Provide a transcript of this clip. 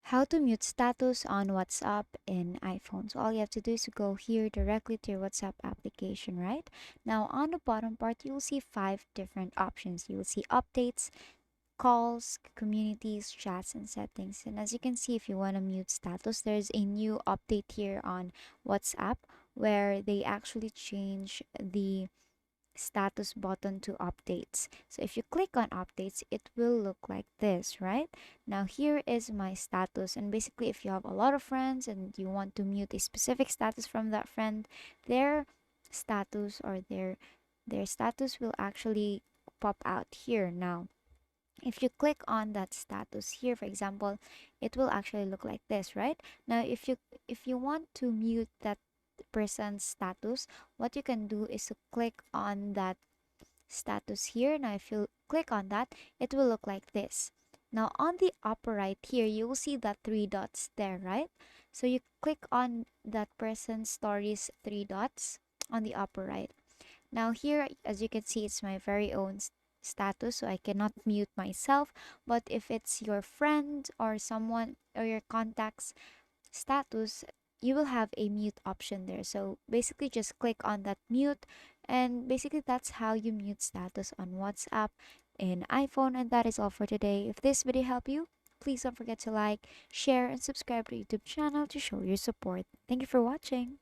How to mute status on WhatsApp in iPhone. So all you have to do is to go here directly to your WhatsApp application, right? Now on the bottom part, you will see five different options. You will see updates, calls, communities, chats, and settings. And as you can see, if you want to mute status, there's a new update here on WhatsApp where they actually change the status button to updates. So if you click on updates, it will look like this, right? Now here is my status, and basically if you have a lot of friends and you want to mute a specific status from that friend, their status or their status will actually pop out here. Now if you click on that status here, for example, it will actually look like this, right? Now if you want to mute that person's status, what you can do is to click on that status here. Now if you click on that, it will look like this. Now on the upper right here, you will see that three dots there, right? So you click on that person's stories three dots on the upper right. Now here, as you can see, it's my very own status, so I cannot mute myself. But if it's your friend or someone or your contacts status, you will have a mute option there. So basically just click on that mute, and basically that's how you mute status on WhatsApp in iPhone. And that is all for today. If this video helped you, please don't forget to like, share, and subscribe to the YouTube channel to show your support. Thank you for watching.